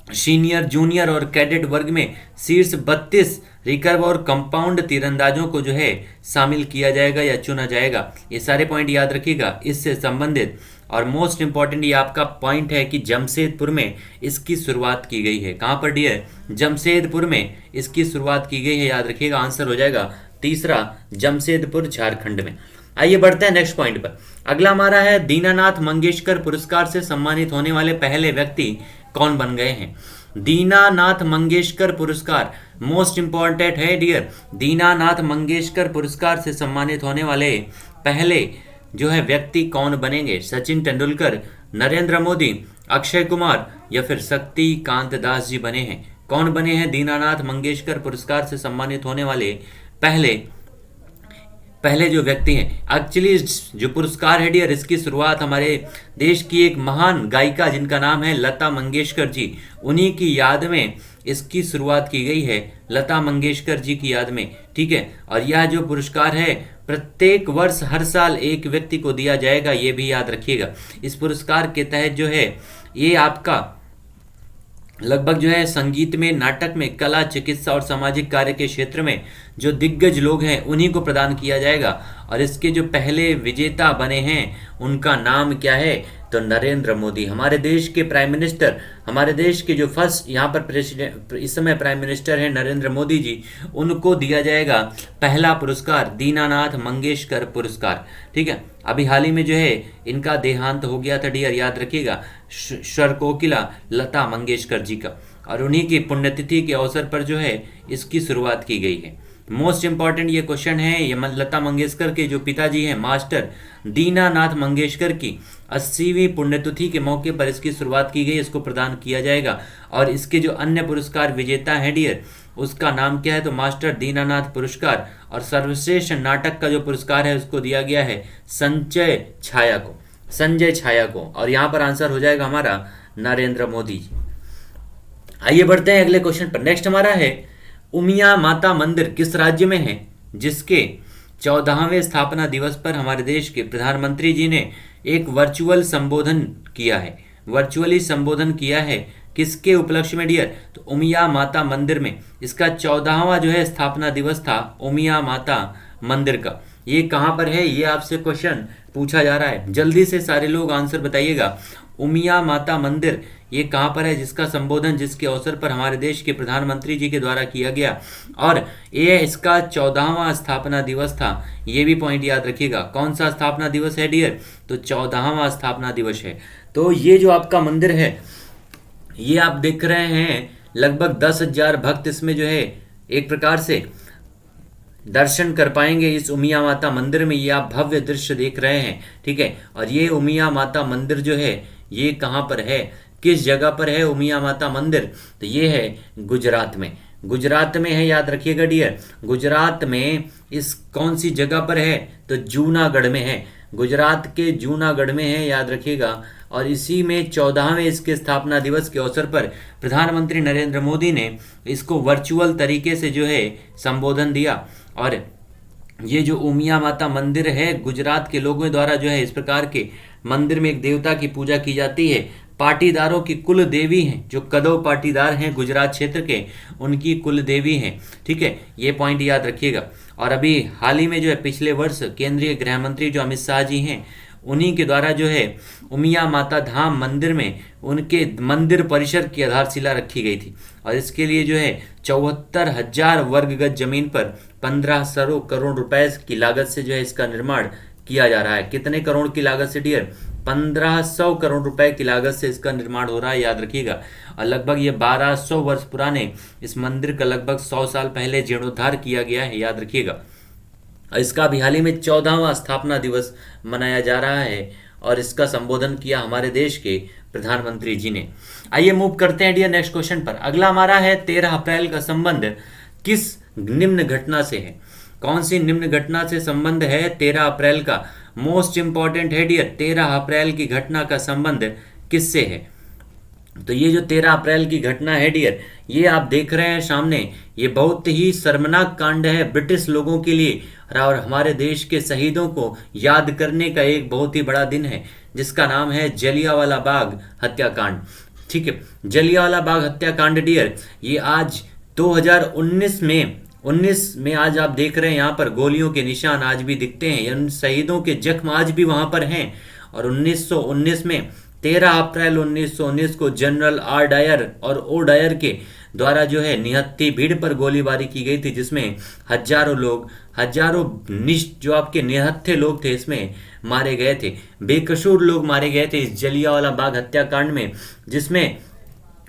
सीनियर, जूनियर और कैडेट वर्ग में शीर्ष 32 रिकर्व और कंपाउंड तीरंदाजों को जो है शामिल किया जाएगा या चुना जाएगा। ये सारे पॉइंट याद रखिएगा इससे संबंधित। और मोस्ट इंपॉर्टेंट ये आपका पॉइंट है कि जमशेदपुर में इसकी शुरुआत की गई है। कहां पर डियर? जमशेदपुर में इसकी शुरुआत की गई है, याद रखिएगा। आंसर हो जाएगा तीसरा, जमशेदपुर झारखंड में। आइए बढ़ते हैं नेक्स्ट पॉइंट पर। अगला हमारा है दीनानाथ मंगेशकर पुरस्कार से सम्मानित होने वाले पहले व्यक्ति कौन बन गए हैं? दीनानाथ मंगेशकर पुरस्कार मोस्ट इंपॉर्टेंट है डियर। दीनानाथ मंगेशकर पुरस्कार से सम्मानित होने वाले पहले जो है व्यक्ति कौन बनेंगे? सचिन तेंदुलकर, नरेंद्र मोदी, अक्षय कुमार या फिर शक्तिकांत दास जी बने हैं? कौन बने हैं दीनानाथ मंगेशकर पुरस्कार से सम्मानित होने वाले पहले जो व्यक्ति हैं? एक्चुअली जो पुरस्कार है डियर, इसकी शुरुआत हमारे देश की एक महान गायिका जिनका नाम है लता मंगेशकर जी, उन्हीं की याद में इसकी शुरुआत की गई है, लता मंगेशकर जी की याद में। ठीक है, और यह जो पुरस्कार है प्रत्येक वर्ष हर साल एक व्यक्ति को दिया जाएगा, ये भी याद रखिएगा। इस पुरस्कार के तहत जो है ये आपका लगभग जो है संगीत में, नाटक में, कला, चिकित्सा और सामाजिक कार्य के क्षेत्र में जो दिग्गज लोग हैं उन्हीं को प्रदान किया जाएगा। और इसके जो पहले विजेता बने हैं उनका नाम क्या है? तो नरेंद्र मोदी, हमारे देश के प्राइम मिनिस्टर, हमारे देश के जो फर्स्ट यहाँ पर प्रेसिडेंट इस समय प्राइम मिनिस्टर हैं नरेंद्र मोदी जी, उनको दिया जाएगा पहला पुरस्कार, दीनानाथ मंगेशकर पुरस्कार। ठीक है, अभी हाल ही में जो है इनका देहांत हो गया था डियर, याद रखिएगा, स्वर कोकिला लता मंगेशकर जी का। और उन्हीं की पुण्यतिथि के अवसर पर जो है इसकी शुरुआत की गई है। मोस्ट इंपॉर्टेंट ये क्वेश्चन है, ये लता मंगेशकर के जो पिताजी हैं मास्टर दीनानाथ मंगेशकर की 80वीं पुण्यतिथि के मौके पर इसकी शुरुआत की गई, इसको प्रदान किया जाएगा। और इसके जो अन्य पुरस्कार विजेता हैं डियर, उसका नाम क्या है? तो मास्टर दीनानाथ पुरस्कार। और सर्वश्रेष्ठ नाटक का जो पुरस्कार है उसको दिया गया है संजय छाया को। और यहाँ पर आंसर हो जाएगा हमारा नरेंद्र मोदी जी। आइए बढ़ते हैं अगले क्वेश्चन पर। नेक्स्ट हमारा है उमिया माता मंदिर किस राज्य में है, जिसके 14वें स्थापना दिवस पर हमारे देश के प्रधानमंत्री जी ने एक वर्चुअली संबोधन किया है? किसके उपलक्ष्य में डियर? तो उमिया माता मंदिर में। इसका 14वां जो है स्थापना दिवस था उमिया माता मंदिर का। ये कहां पर है? ये आपसे क्वेश्चन पूछा जा रहा है, जल्दी से सारे लोग आंसर बताइएगा। उमिया माता मंदिर ये कहां पर है, जिसका संबोधन जिसके अवसर पर हमारे देश के प्रधानमंत्री जी के द्वारा किया गया, और ये इसका 14वां स्थापना दिवस था। ये भी पॉइंट याद रखिएगा। कौन सा स्थापना दिवस है डियर? तो 14वां स्थापना दिवस है। तो ये जो आपका मंदिर है, ये आप देख रहे हैं लगभग 10,000 भक्त इसमें जो है एक प्रकार से दर्शन कर पाएंगे इस उमिया माता मंदिर में। ये आप भव्य दृश्य देख रहे हैं, ठीक है। और ये उमिया माता मंदिर जो है ये कहाँ पर है, किस जगह पर है उमिया माता मंदिर, तो ये है गुजरात में। गुजरात में है, याद रखिएगा डियर। गुजरात में इस कौन सी जगह पर है, तो जूनागढ़ में है। गुजरात के जूनागढ़ में है, याद रखिएगा। और इसी में 14वें इसके स्थापना दिवस के अवसर पर प्रधानमंत्री नरेंद्र मोदी ने इसको वर्चुअल तरीके से जो है संबोधन दिया। और ये जो उमिया माता मंदिर है, गुजरात के लोगों द्वारा जो है इस प्रकार के मंदिर में एक देवता की पूजा की जाती है। पाटीदारों की कुल देवी हैं, जो कदव पाटीदार हैं गुजरात क्षेत्र के, उनकी कुल देवी हैं, ठीक है। ये पॉइंट याद रखिएगा। और अभी हाल ही में जो है पिछले वर्ष केंद्रीय गृह मंत्री जो अमित शाह जी हैं, उन्हीं के द्वारा जो है उमिया माता धाम मंदिर में उनके मंदिर परिसर की आधारशिला रखी गई थी। और इसके लिए जो है 74,000 वर्ग गज जमीन पर 1500 करोड़ रुपए की लागत से जो है इसका निर्माण किया जा रहा है। कितने करोड़ की लागत से डियर, 1500 करोड़ रुपए की लागत से इसका निर्माण हो रहा है, याद रखिएगा। और लगभग ये 1200 वर्ष पुराने इस मंदिर का लगभग 100 साल पहले जीर्णोद्धार किया गया है, याद रखिएगा। इसका भी हाल ही में 14वां स्थापना दिवस मनाया जा रहा है और इसका संबोधन किया हमारे देश के प्रधानमंत्री जी ने। आइए मूव करते हैं डियर नेक्स्ट क्वेश्चन पर। अगला हमारा है 13 अप्रैल का संबंध किस निम्न घटना से है। कौन सी निम्न घटना से संबंध है 13 अप्रैल का? मोस्ट इंपॉर्टेंट है डियर, 13 अप्रैल की घटना का संबंध किससे है? तो ये जो 13 अप्रैल की घटना है डियर, ये आप देख रहे हैं सामने, ये बहुत ही शर्मनाक कांड है ब्रिटिश लोगों के लिए और हमारे देश के शहीदों को याद करने का एक बहुत ही बड़ा दिन है, जिसका नाम है जलियांवाला बाग हत्याकांड, ठीक है। जलियांवाला बाग हत्याकांड डियर, ये आज 2019 में आज आप देख रहे हैं यहाँ पर गोलियों के निशान आज भी दिखते हैं, उन शहीदों के जख्म आज भी वहां पर हैं। और 1919 में 13 अप्रैल 1919 को जनरल आर डायर और ओ डायर के द्वारा जो है निहत्थी भीड़ पर गोलीबारी की गई थी, जिसमें हजारों जो आपके निहत्थे लोग थे इसमें मारे गए थे। बेकसूर लोग मारे गए थे इस जलियांवाला बाग हत्याकांड में, जिसमें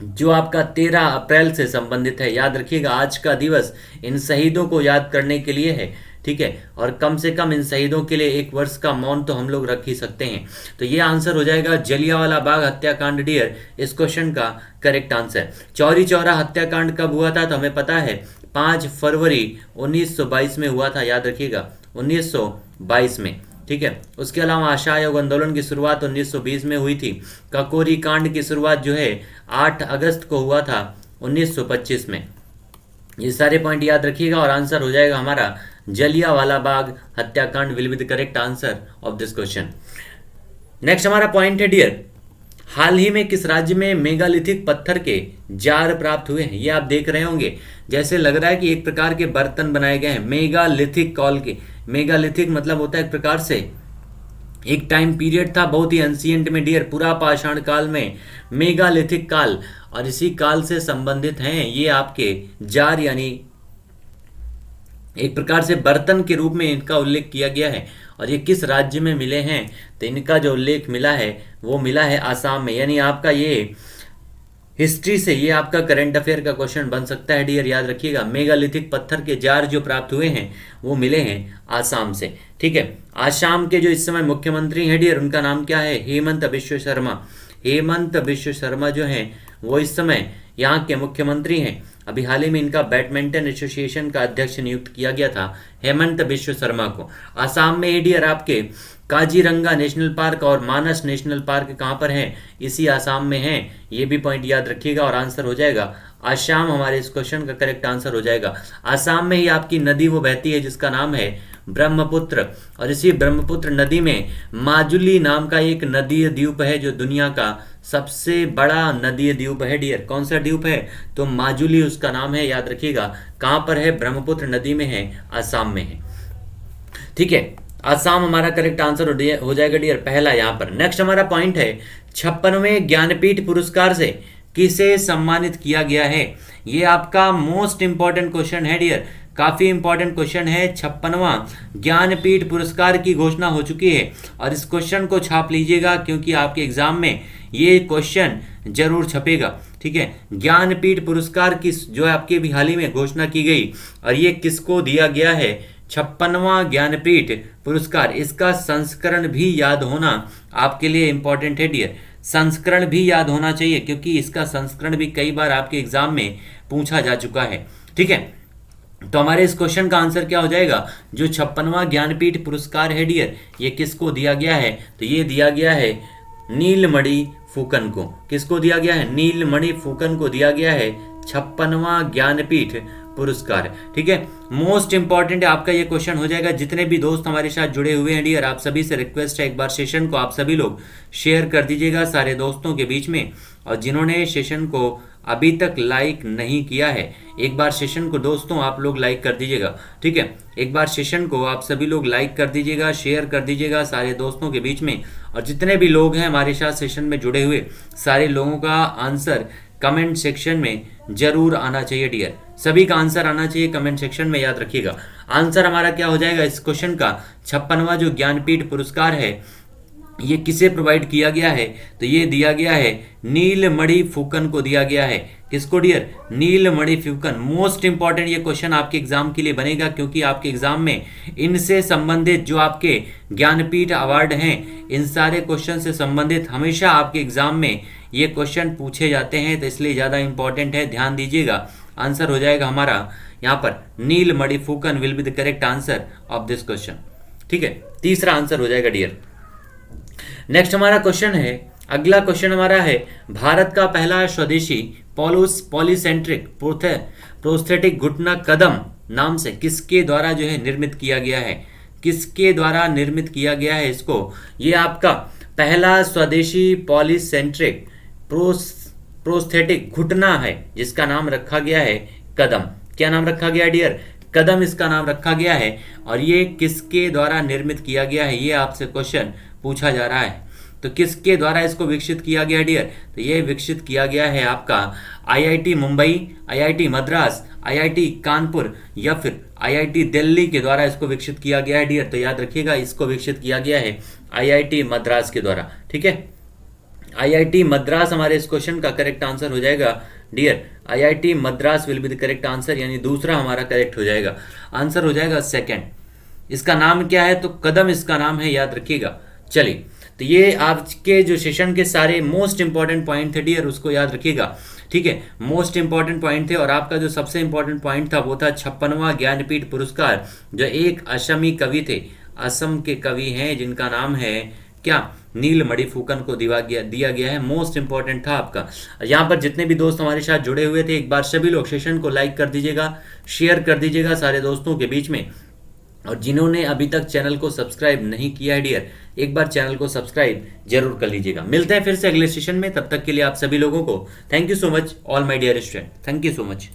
जो आपका 13 अप्रैल से संबंधित है। याद रखिएगा, आज का दिवस इन शहीदों को याद करने के लिए है, ठीक है। और कम से कम इन शहीदों के लिए 1 वर्ष का मौन तो हम लोग रख ही सकते हैं। तो ये आंसर हो जाएगा जलियांवाला बाग हत्याकांड डियर, इस क्वेश्चन का करेक्ट आंसर। चौरी चौरा हत्याकांड कब हुआ था? तो हमें पता है 5 फरवरी 1922 में हुआ था, याद रखिएगा, 1922 में, ठीक है। उसके अलावा असहयोग आंदोलन की शुरुआत 1920 में हुई थी। ककोरी कांड की शुरुआत जो है 8 अगस्त को हुआ था 1925 में। ये सारे पॉइंट याद रखिएगा और आंसर हो जाएगा हमारा जलियांवाला बाग हत्याकांड will be the correct answer of this question. Next हमारा पॉइंट है डियर, हाल ही में किस राज्य में मेगालिथिक पत्थर के जार प्राप्त हुए हैं? ये आप देख रहे होंगे, जैसे लग रहा है कि एक प्रकार के बर्तन बनाए गए हैं मेगालिथिक कॉल के। मेगालिथिक मतलब होता है एक प्रकार से एक टाइम पीरियड था बहुत ही एंशिएंट में डियर, पुरा पाषाण काल में मेगालिथिक काल, और इसी काल से संबंधित हैं ये आपके जार, यानी एक प्रकार से बर्तन के रूप में इनका उल्लेख किया गया है। और ये किस राज्य में मिले हैं? तो इनका जो उल्लेख मिला है वो मिला है आसाम में। यानी आपका ये हिस्ट्री से ये आपका करंट अफेयर का क्वेश्चन बन सकता है डियर, याद रखिएगा। मेगालिथिक पत्थर के जार जो प्राप्त हुए हैं वो मिले हैं आसाम से, ठीक है। आसाम के जो इस समय मुख्यमंत्री हैं डियर, उनका नाम क्या है? हेमंत बिश्व शर्मा। हेमंत बिश्व शर्मा जो हैं वो इस समय यहाँ के मुख्यमंत्री हैं। अभी हाल ही में इनका बैडमिंटन एसोसिएशन का अध्यक्ष नियुक्त किया गया था हेमंत बिश्व शर्मा को। आसाम में डियर आपके काजीरंगा नेशनल पार्क और मानस नेशनल पार्क कहाँ पर हैं? इसी आसाम में हैं। ये भी पॉइंट याद रखिएगा और आंसर हो जाएगा आसाम, हमारे इस क्वेश्चन का करेक्ट आंसर हो जाएगा। आसाम में ही आपकी नदी वो बहती है जिसका नाम है ब्रह्मपुत्र, और इसी ब्रह्मपुत्र नदी में माजुली नाम का एक नदीय द्वीप है जो दुनिया का सबसे बड़ा नदीय द्वीप है डियर। कौन सा द्वीप है? तो माजुली उसका नाम है, याद रखिएगा। कहाँ पर है? ब्रह्मपुत्र नदी में है, आसाम में है, ठीक है। आसाम हमारा करेक्ट आंसर हो जाएगा डियर, पहला यहाँ पर। नेक्स्ट हमारा पॉइंट है 56वें ज्ञानपीठ पुरस्कार से किसे सम्मानित किया गया है? ये आपका मोस्ट इंपॉर्टेंट क्वेश्चन है डियर, काफी इंपॉर्टेंट क्वेश्चन है। 56वां ज्ञानपीठ पुरस्कार की घोषणा हो चुकी है और इस क्वेश्चन को छाप लीजिएगा क्योंकि आपके एग्जाम में ये क्वेश्चन जरूर छपेगा। ठीक है, ज्ञानपीठ पुरस्कार की जो आपके भी हाल ही में घोषणा की गई और ये किसको दिया गया है? 56वां ज्ञानपीठ पुरस्कार। इसका संस्करण भी याद होना आपके लिए इंपॉर्टेंट है डियर, संस्करण भी याद होना चाहिए क्योंकि इसका संस्करण भी कई बार आपके एग्जाम में पूछा जा चुका है। ठीक है, तो हमारे इस क्वेश्चन का आंसर क्या हो जाएगा? जो 56वां ज्ञानपीठ पुरस्कार है डियर, ये किसको दिया गया है? तो ये दिया गया है नीलमणि फुकन को। किसको दिया गया है? नीलमणि फुकन को दिया गया है 56वां ज्ञानपीठ पुरस्कार। ठीक है, मोस्ट इंपॉर्टेंट आपका ये क्वेश्चन हो जाएगा। जितने भी दोस्त हमारे साथ जुड़े हुए हैं डियर, आप सभी से रिक्वेस्ट है एक बार सेशन को आप सभी लोग शेयर कर दीजिएगा सारे दोस्तों के बीच में, और जिन्होंने सेशन को अभी तक लाइक नहीं किया है एक बार सेशन को दोस्तों आप लोग लाइक कर दीजिएगा। ठीक है, एक बार सेशन को आप सभी लोग लाइक कर दीजिएगा, शेयर कर दीजिएगा सारे दोस्तों के बीच में, और जितने भी लोग हैं हमारे साथ सेशन में जुड़े हुए सारे लोगों का आंसर कमेंट सेक्शन में जरूर आना चाहिए डियर, सभी का आंसर आना चाहिए कमेंट सेक्शन में, याद रखिएगा। आंसर हमारा क्या हो जाएगा इस क्वेश्चन का? 56वां जो ज्ञानपीठ पुरस्कार है ये किसे प्रोवाइड किया गया है? तो ये दिया गया है नीलमणि फुकन को दिया गया है। किसको डियर? नीलमणि फुकन। मोस्ट इंपॉर्टेंट ये क्वेश्चन आपके एग्जाम के लिए बनेगा क्योंकि आपके एग्जाम में इनसे संबंधित जो आपके ज्ञानपीठ अवार्ड हैं इन सारे क्वेश्चन से संबंधित हमेशा आपके एग्जाम में ये क्वेश्चन पूछे जाते हैं, तो इसलिए ज़्यादा इंपॉर्टेंट है, ध्यान दीजिएगा। आंसर हो जाएगा हमारा यहाँ पर Neelmani Phukan will be the correct answer of this question. ठीक है, तीसरा आंसर हो जाएगा डियर। नेक्स्ट हमारा क्वेश्चन है, अगला क्वेश्चन हमारा है, भारत का पहला स्वदेशी पॉलीसेंट्रिक प्रोस्थेटिक घुटना कदम नाम से किसके द्वारा जो है निर्मित किया गया है? किसके द्वारा निर्मित किया गया है इसको? ये आपका पहला स्वदेशी पॉलीसेंट्रिक प्रोस्थेटिक घुटना है जिसका नाम रखा गया है कदम। क्या नाम रखा गया डियर? कदम इसका नाम रखा गया है, और ये किसके द्वारा निर्मित किया गया है ये आपसे क्वेश्चन पूछा जा रहा है। तो किसके द्वारा इसको विकसित किया गया डियर? तो ये विकसित किया गया है आपका IIT Mumbai, IIT Madras, IIT Kanpur या फिर आईआईटी दिल्ली के द्वारा इसको विकसित किया गया है डियर। तो याद रखिएगा इसको विकसित किया गया है आईआईटी मद्रास के द्वारा। ठीक है, आईआईटी मद्रास हमारे इस क्वेश्चन का करेक्ट आंसर हो जाएगा dear. IIT Madras will be the correct answer, यानी दूसरा हमारा करेक्ट हो जाएगा। आंसर हो जाएगा सेकंड। इसका नाम क्या है? तो कदम इसका नाम है, याद रखिएगा। चलिए, तो ये आज के जो सेशन के सारे मोस्ट इंपॉर्टेंट पॉइंट थे डियर, उसको याद रखिएगा। ठीक है, मोस्ट इंपॉर्टेंट पॉइंट थे, और आपका जो सबसे इंपॉर्टेंट पॉइंट था वो था 56वां ज्ञानपीठ पुरस्कार, जो एक असमी कवि थे, असम के कवि हैं जिनका नाम है क्या? नीलमणि फुकन को दिया गया है। मोस्ट इंपॉर्टेंट था आपका। यहाँ पर जितने भी दोस्त हमारे साथ जुड़े हुए थे एक बार सभी लोग सेशन को लाइक कर दीजिएगा, शेयर कर दीजिएगा सारे दोस्तों के बीच में, और जिन्होंने अभी तक चैनल को सब्सक्राइब नहीं किया है डियर एक बार चैनल को सब्सक्राइब जरूर कर लीजिएगा। मिलते हैं फिर से अगले सेशन में, तब तक के लिए आप सभी लोगों को thank you so much all my dear student, thank you so much.